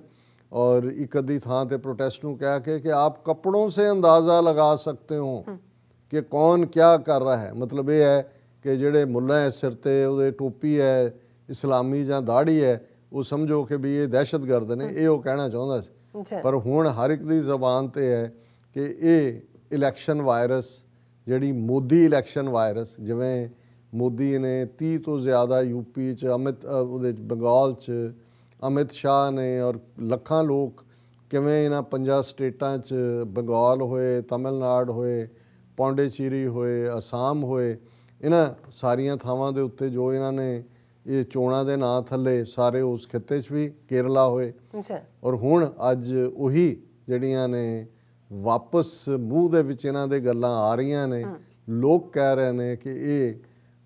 ਔਰ ਇੱਕ ਅੱਧੀ ਥਾਂ ਤੇ ਪ੍ਰੋਟੈਸਟ ਨੂੰ ਕਹਿ ਕੇ ਕਿ ਆਪ ਕੱਪੜੋਂ ਸੇ ਅੰਦਾਜ਼ਾ ਲਗਾ ਸਕਤੇ ਹੋ ਕਿ ਕੌਣ ਕਿਆ ਕਰ ਰਹਾ ਹੈ। ਮਤਲਬ ਇਹ ਹੈ कि ਜਿਹੜੇ ਮੁੱਲਾ ਹੈ ਸਿਰ ਤੇ ਉਹਦੇ ਟੋਪੀ ਹੈ ਇਸਲਾਮੀ ਜਾਂ ਦਾੜੀ ਹੈ ਉਹ ਸਮਝੋ ਕਿ ਵੀ ਇਹ ਦਹਿਸ਼ਤਗਰਦ ਨੇ, ਇਹ ਉਹ ਕਹਿਣਾ ਚਾਹੁੰਦਾ ਸੀ। ਅੱਛਾ ਪਰ ਹੁਣ ਹਰ ਇੱਕ ਦੀ ਜ਼ਬਾਨ ਤੇ ਹੈ ਕਿ ਇਹ ਇਲੈਕਸ਼ਨ ਵਾਇਰਸ, ਜਿਹੜੀ ਮੋਦੀ ਇਲੈਕਸ਼ਨ ਵਾਇਰਸ, ਜਿਵੇਂ ਮੋਦੀ ਨੇ 30 ਤੋਂ ਜ਼ਿਆਦਾ ਯੂਪੀ 'ਚ ਉਹਦੇ 'ਚ ਬੰਗਾਲ 'ਚ ਅਮਿਤ ਸ਼ਾਹ ਨੇ ਔਰ ਲੱਖਾਂ ਲੋਕ ਕਿਵੇਂ ਇਹਨਾਂ 5 ਸਟੇਟਾਂ 'ਚ ਬੰਗਾਲ ਹੋਏ, ਤਮਿਲਨਾਡੂ ਹੋਏ, ਪੌਂਡੇਚੇਰੀ ਹੋਏ, ਅਸਾਮ ਹੋਏ, ਇਹਨਾਂ ਸਾਰੀਆਂ ਥਾਵਾਂ ਦੇ ਉੱਤੇ ਜੋ ਇਹਨਾਂ ਨੇ ਇਹ ਚੋਣਾਂ ਦੇ ਨਾਂ ਥੱਲੇ ਸਾਰੇ ਉਸ ਖਿੱਤੇ 'ਚ ਵੀ ਕੇਰਲਾ ਹੋਏ। ਅੱਛਾ ਔਰ ਹੁਣ ਅੱਜ ਉਹੀ ਜਿਹੜੀਆਂ ਨੇ ਵਾਪਸ ਮੂੰਹ ਦੇ ਵਿੱਚ ਇਹਨਾਂ ਦੇ ਗੱਲਾਂ ਆ ਰਹੀਆਂ ਨੇ। ਲੋਕ ਕਹਿ ਰਹੇ ਨੇ ਕਿ ਇਹ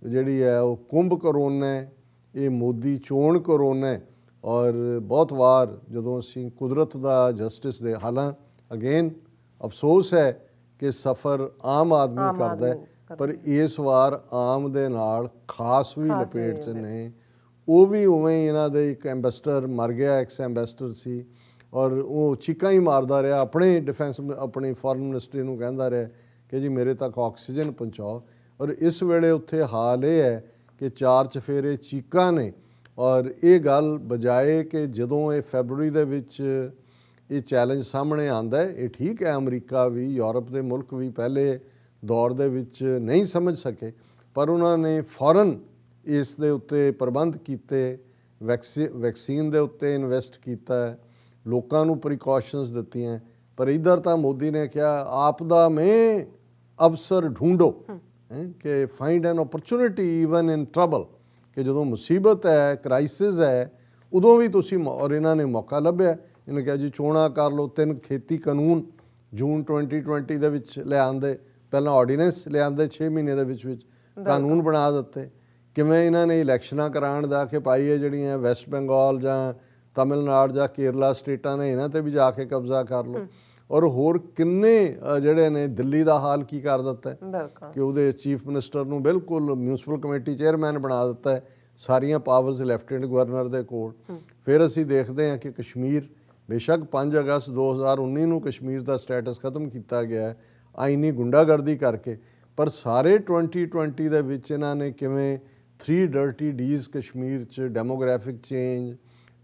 ਜਿਹੜੀ ਹੈ ਉਹ ਕੁੰਭ ਕਰੋਨਾ ਹੈ, ਇਹ ਮੋਦੀ ਚੋਣ ਕਰੋਨਾ ਹੈ। ਔਰ ਬਹੁਤ ਵਾਰ ਜਦੋਂ ਅਸੀਂ ਕੁਦਰਤ ਦਾ ਜਸਟਿਸ ਦੇ ਹਾਲਾਂ ਅਗੇਨ ਅਫਸੋਸ ਹੈ ਕਿ ਸਫਰ ਆਮ ਆਦਮੀ ਕਰਦਾ ਹੈ, ਪਰ ਇਸ ਵਾਰ ਆਮ ਦੇ ਨਾਲ ਖਾਸ ਵੀ ਲਪੇਟ 'ਚ ਨੇ। ਉਹ ਵੀ ਉਵੇਂ ਹੀ ਇਹਨਾਂ ਦੇ ਇੱਕ ਐਂਬੈਸਡਰ ਮਰ ਗਿਆ, ਐਕਸ ਐਂਬੈਸਡਰ ਸੀ, ਔਰ ਉਹ ਚੀਕਾਂ ਹੀ ਮਾਰਦਾ ਰਿਹਾ, ਆਪਣੇ ਡਿਫੈਂਸ ਆਪਣੀ ਫੋਰਨ ਮਿਨਿਸਟਰੀ ਨੂੰ ਕਹਿੰਦਾ ਰਿਹਾ ਕਿ ਜੀ ਮੇਰੇ ਤੱਕ ਆਕਸੀਜਨ ਪਹੁੰਚਾਓ। ਔਰ ਇਸ ਵੇਲੇ ਉੱਥੇ ਹਾਲ ਇਹ ਹੈ ਕਿ 4 ਚਫੇਰੇ ਚੀਕਾਂ ਨੇ। ਔਰ ਇਹ ਗੱਲ ਬਜਾਏ ਕਿ ਜਦੋਂ ਇਹ ਫੈਬਰਵਰੀ ਦੇ ਵਿੱਚ ਇਹ ਚੈਲੰਜ ਸਾਹਮਣੇ ਆਉਂਦਾ ਹੈ, ਇਹ ਠੀਕ ਹੈ ਅਮਰੀਕਾ ਵੀ, ਯੂਰਪ ਦੇ ਮੁਲਕ ਵੀ ਪਹਿਲੇ ਦੌਰ ਦੇ ਵਿੱਚ ਨਹੀਂ ਸਮਝ ਸਕੇ, ਪਰ ਉਹਨਾਂ ਨੇ ਫੌਰਨ ਇਸ ਦੇ ਉੱਤੇ ਪ੍ਰਬੰਧ ਕੀਤੇ, ਵੈਕਸੀਨ ਦੇ ਉੱਤੇ ਇਨਵੈਸਟ ਕੀਤਾ, ਲੋਕਾਂ ਨੂੰ ਪ੍ਰੀਕਾਸ਼ਨਸ ਦਿੱਤੀਆਂ। ਪਰ ਇੱਧਰ ਤਾਂ ਮੋਦੀ ਨੇ ਕਿਹਾ ਆਪਦਾ ਮੇਂ ਅਵਸਰ ਢੂੰਢੋ, ਕਿ ਫਾਈਂਡ ਐਨ ਓਪਰਚੁਨਿਟੀ ਈਵਨ ਇਨ ਟਰਬਲ, ਕਿ ਜਦੋਂ ਮੁਸੀਬਤ ਹੈ, ਕ੍ਰਾਈਸਿਸ ਹੈ, ਉਦੋਂ ਵੀ ਤੁਸੀਂ, ਔਰ ਇਹਨਾਂ ਨੇ ਮੌਕਾ ਲੱਭਿਆ। ਇਹਨੇ ਕਿਹਾ ਜੀ ਚੋਣਾਂ ਕਰ ਲਓ, 3 ਖੇਤੀ ਕਾਨੂੰਨ ਜੂਨ 2020 ਦੇ ਵਿੱਚ ਲਿਆਂਦੇ, ਪਹਿਲਾਂ ਆਰਡੀਨੈਂਸ ਲਿਆਂਦੇ 6 ਮਹੀਨੇ ਦੇ ਵਿੱਚ ਕਾਨੂੰਨ ਬਣਾ ਦਿੱਤੇ। ਕਿਵੇਂ ਇਹਨਾਂ ਨੇ ਇਲੈਕਸ਼ਨਾਂ ਕਰਾਉਣ ਦਾ ਕਿ ਭਾਈ ਇਹ ਜਿਹੜੀਆਂ ਵੈਸਟ ਬੰਗਾਲ ਜਾਂ ਤਮਿਲਨਾਡੂ ਜਾਂ ਕੇਰਲਾ ਸਟੇਟਾਂ ਨੇ ਇਹਨਾਂ 'ਤੇ ਵੀ ਜਾ ਕੇ ਕਬਜ਼ਾ ਕਰ ਲਓ। ਔਰ ਹੋਰ ਕਿੰਨੇ ਜਿਹੜੇ ਨੇ, ਦਿੱਲੀ ਦਾ ਹਾਲ ਕੀ ਕਰ ਦਿੱਤਾ ਕਿ ਉਹਦੇ ਚੀਫ ਮਿਨਿਸਟਰ ਨੂੰ ਬਿਲਕੁਲ ਮਿਊਨਿਸਪਲ ਕਮੇਟੀ ਚੇਅਰਮੈਨ ਬਣਾ ਦਿੱਤਾ, ਸਾਰੀਆਂ ਪਾਵਰਸ ਲੈਫਟੀਨੈਂਟ ਗਵਰਨਰ ਦੇ ਕੋਲ। ਫਿਰ ਅਸੀਂ ਦੇਖਦੇ ਹਾਂ ਕਿ ਕਸ਼ਮੀਰ, ਬੇਸ਼ੱਕ 5 ਅਗਸਤ 2019 ਨੂੰ ਕਸ਼ਮੀਰ ਦਾ ਸਟੇਟਸ ਖਤਮ ਕੀਤਾ ਗਿਆ ਆਈਨੀ ਗੁੰਡਾਗਰਦੀ ਕਰਕੇ, ਪਰ ਸਾਰੇ 2020 ਦੇ ਵਿੱਚ ਇਹਨਾਂ ਨੇ ਕਿਵੇਂ 3 ਡਰਟੀ ਡੀਜ਼ ਕਸ਼ਮੀਰ 'ਚ, ਡੈਮੋਗ੍ਰਾਫਿਕ ਚੇਂਜ,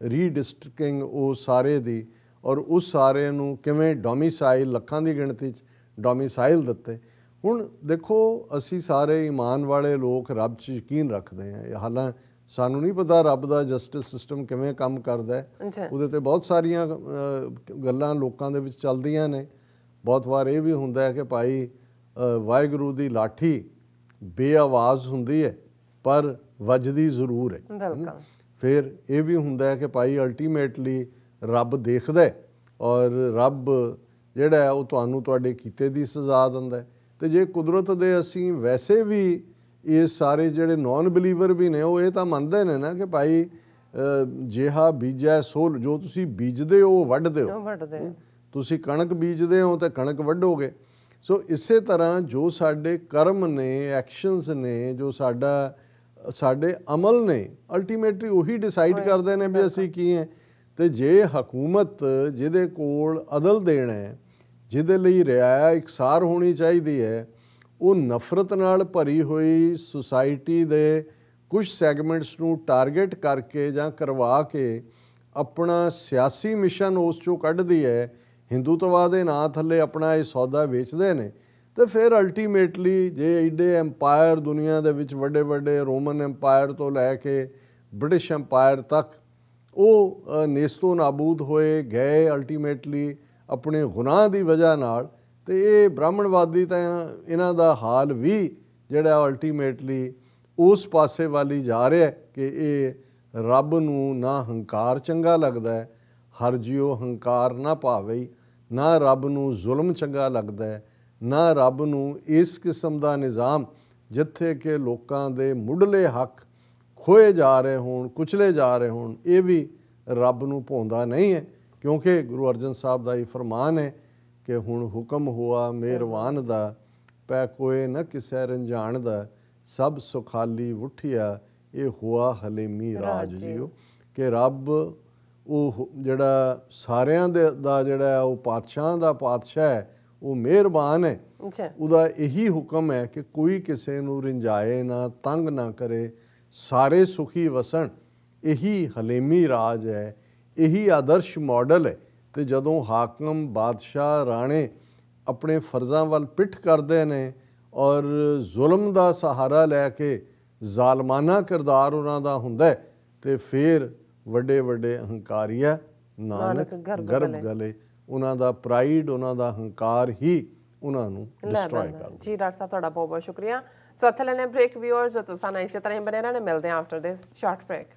ਰੀਡਿਸਟ੍ਰਿਕਟਿੰਗ ਉਹ ਸਾਰੇ ਦੀ, ਔਰ ਉਸ ਸਾਰੇ ਨੂੰ ਕਿਵੇਂ ਡੋਮੀਸਾਈਲ, ਲੱਖਾਂ ਦੀ ਗਿਣਤੀ 'ਚ ਡੋਮੀਸਾਈਲ ਦਿੱਤੇ। ਹੁਣ ਦੇਖੋ ਅਸੀਂ ਸਾਰੇ ਈਮਾਨ ਵਾਲੇ ਲੋਕ ਰੱਬ 'ਚ ਯਕੀਨ ਰੱਖਦੇ ਹਾਂ, ਹਾਲਾਂ ਸਾਨੂੰ ਨਹੀਂ ਪਤਾ ਰੱਬ ਦਾ ਜਸਟਿਸ ਸਿਸਟਮ ਕਿਵੇਂ ਕੰਮ ਕਰਦਾ ਹੈ, ਉਹਦੇ 'ਤੇ ਬਹੁਤ ਸਾਰੀਆਂ ਗੱਲਾਂ ਲੋਕਾਂ ਦੇ ਵਿੱਚ ਚੱਲਦੀਆਂ ਨੇ। ਬਹੁਤ ਵਾਰ ਇਹ ਵੀ ਹੁੰਦਾ ਹੈ ਕਿ ਭਾਈ ਵਾਹਿਗੁਰੂ ਦੀ ਲਾਠੀ ਬੇਆਵਾਜ਼ ਹੁੰਦੀ ਹੈ ਪਰ ਵੱਜਦੀ ਜ਼ਰੂਰ ਹੈ। ਫਿਰ ਇਹ ਵੀ ਹੁੰਦਾ ਹੈ ਕਿ ਭਾਈ ਅਲਟੀਮੇਟਲੀ ਰੱਬ ਦੇਖਦਾ ਹੈ, ਔਰ ਰੱਬ ਜਿਹੜਾ ਹੈ ਉਹ ਤੁਹਾਨੂੰ ਤੁਹਾਡੇ ਕੀਤੇ ਦੀ ਸਜ਼ਾ ਦਿੰਦਾ ਹੈ। ਅਤੇ ਜੇ ਕੁਦਰਤ ਦੇ ਅਸੀਂ ਵੈਸੇ ਵੀ ਇਹ ਸਾਰੇ ਜਿਹੜੇ ਨੌਨ ਬਿਲੀਵਰ ਵੀ ਨੇ ਉਹ ਇਹ ਤਾਂ ਮੰਨਦੇ ਨੇ ਨਾ ਕਿ ਭਾਈ ਜਿਹਾ ਬੀਜੈ ਸੋ, ਜੋ ਤੁਸੀਂ ਬੀਜਦੇ ਹੋ ਉਹ ਵੱਢਦੇ ਹੋ, ਤੁਸੀਂ ਕਣਕ ਬੀਜਦੇ ਹੋ ਤਾਂ ਕਣਕ ਵੱਢੋਗੇ। ਸੋ ਇਸੇ ਤਰ੍ਹਾਂ ਜੋ ਸਾਡੇ ਕਰਮ ਨੇ, ਐਕਸ਼ਨਸ ਨੇ, ਜੋ ਸਾਡੇ ਅਮਲ ਨੇ, ਅਲਟੀਮੇਟਲੀ ਉਹੀ ਡਿਸਾਈਡ ਕਰਦੇ ਨੇ ਵੀ ਅਸੀਂ ਕੀ ਹੈ। ਅਤੇ ਜੇ ਹਕੂਮਤ ਜਿਹਦੇ ਕੋਲ ਅਦਲ ਦੇਣਾ ਹੈ, ਜਿਹਦੇ ਲਈ ਰਿਆਇਆ ਇਕਸਾਰ ਹੋਣੀ ਚਾਹੀਦੀ ਹੈ, ਉਹ ਨਫ਼ਰਤ ਨਾਲ ਭਰੀ ਹੋਈ ਸੁਸਾਇਟੀ ਦੇ ਕੁਝ ਸੈਗਮੈਂਟਸ ਨੂੰ ਟਾਰਗੇਟ ਕਰਕੇ ਜਾਂ ਕਰਵਾ ਕੇ ਆਪਣਾ ਸਿਆਸੀ ਮਿਸ਼ਨ ਉਸ 'ਚੋਂ ਕੱਢਦੀ ਹੈ, ਹਿੰਦੂਤਵਾ ਦੇ ਨਾਂ ਥੱਲੇ ਆਪਣਾ ਇਹ ਸੌਦਾ ਵੇਚਦੇ ਨੇ, ਅਤੇ ਫਿਰ ਅਲਟੀਮੇਟਲੀ ਜੇ ਐਡੇ ਐਮਪਾਇਰ ਦੁਨੀਆ ਦੇ ਵਿੱਚ ਵੱਡੇ ਵੱਡੇ ਰੋਮਨ ਐਮਪਾਇਰ ਤੋਂ ਲੈ ਕੇ ਬ੍ਰਿਟਿਸ਼ ਐਮਪਾਇਰ ਤੱਕ ਉਹ ਨੇਸਤੋ ਨਾਬੂਦ ਹੋਏ ਗਏ ਅਲਟੀਮੇਟਲੀ ਆਪਣੇ ਗੁਨਾਹ ਦੀ ਵਜ੍ਹਾ ਨਾਲ। ਅਤੇ ਇਹ ਬ੍ਰਾਹਮਣਵਾਦੀ ਤਾਂ ਇਹਨਾਂ ਦਾ ਹਾਲ ਵੀ ਜਿਹੜਾ ਅਲਟੀਮੇਟਲੀ ਉਸ ਪਾਸੇ ਵਾਲੀ ਜਾ ਰਿਹਾ ਕਿ ਇਹ ਰੱਬ ਨੂੰ ਨਾ ਹੰਕਾਰ ਚੰਗਾ ਲੱਗਦਾ ਹੈ, ਹਰ ਜਿਉ ਹੰਕਾਰ ਨਾ ਭਾਵੇ, ਨਾ ਰੱਬ ਨੂੰ ਜ਼ੁਲਮ ਚੰਗਾ ਲੱਗਦਾ ਹੈ, ਨਾ ਰੱਬ ਨੂੰ ਇਸ ਕਿਸਮ ਦਾ ਨਿਜ਼ਾਮ ਜਿੱਥੇ ਕਿ ਲੋਕਾਂ ਦੇ ਮੁੱਢਲੇ ਹੱਕ ਖੋਏ ਜਾ ਰਹੇ ਹੋਣ, ਕੁਚਲੇ ਜਾ ਰਹੇ ਹੋਣ, ਇਹ ਵੀ ਰੱਬ ਨੂੰ ਭਾਉਂਦਾ ਨਹੀਂ ਹੈ। ਕਿਉਂਕਿ ਗੁਰੂ ਅਰਜਨ ਸਾਹਿਬ ਦਾ ਇਹ ਫਰਮਾਨ ਹੈ ਕਿ ਹੁਣ ਹੁਕਮ ਹੋਆ ਮਿਹਰਬਾਨ ਦਾ, ਪੈ ਕੋਏ ਨਾ ਕਿਸੇ ਰੰਜਾਨ ਦਾ, ਸਭ ਸੁਖਾਲੀ ਉਠਿਆ ਇਹ ਹੋਆ ਹਲੇਮੀ ਰਾਜ ਜੀਓ। ਕਿ ਰੱਬ ਉਹ ਜਿਹੜਾ ਸਾਰਿਆਂ ਦਾ ਜਿਹੜਾ ਉਹ ਪਾਤਸ਼ਾਹਾਂ ਦਾ ਪਾਤਸ਼ਾਹ ਹੈ, ਉਹ ਮਿਹਰਬਾਨ ਹੈ। ਅੱਛਾ ਉਹਦਾ ਇਹੀ ਹੁਕਮ ਹੈ ਕਿ ਕੋਈ ਕਿਸੇ ਨੂੰ ਰਿੰਜਾਏ ਨਾ, ਤੰਗ ਨਾ ਕਰੇ, ਸਾਰੇ ਸੁਖੀ ਵਸਣ। ਇਹੀ ਹਲੇਮੀ ਰਾਜ ਹੈ, ਇਹੀ ਆਦਰਸ਼ ਮਾਡਲ ਹੈ। ਤੇ ਜਦੋਂ ਹਾਕਮ, ਬਾਦਸ਼ਾਹ, ਰਾਣੇ ਆਪਣੇ ਫਰਜ਼ਾਂ ਵੱਲ ਪਿੱਠ ਕਰਦੇ ਨੇ ਔਰ ਜ਼ੁਲਮ ਦਾ ਸਹਾਰਾ ਲੈ ਕੇ ਜ਼ਾਲਮਾਨਾ ਕਿਰਦਾਰ ਉਹਨਾਂ ਦਾ ਹੁੰਦਾ ਹੈ, ਤੇ ਫਿਰ ਵੱਡੇ ਵੱਡੇ ਹੰਕਾਰੀ ਹੈ ਨਾਨਕ ਗਰਭ ਗਲੇ। ਉਹਨਾਂ ਦਾ ਪ੍ਰਾਈਡ, ਉਹਨਾਂ ਦਾ ਹੰਕਾਰ ਹੀ ਉਹਨਾਂ ਨੂੰ ਡਿਸਟਰੋਏ ਕਰਦਾ। ਜੀ ਡਾਕਟਰ ਸਾਹਿਬ ਤੁਹਾਡਾ ਬਹੁਤ ਬਹੁਤ ਸ਼ੁਕਰੀਆ। ਸੋ ਇੱਥੇ ਲੈਣੇ ਬ੍ਰੇਕ। ਵਿਊਅਰਸ ਤੁਸੀਂ ਸਾਨੂੰ ਇਸੇ ਤਰ੍ਹਾਂ ਹੀ ਬਣੇ ਰਹਿਣਾ, ਮਿਲਦੇ ਹਾਂ ਆਫਟਰ ਦਿਸ ਸ਼ਾਰਟ ਬ੍ਰੇਕ।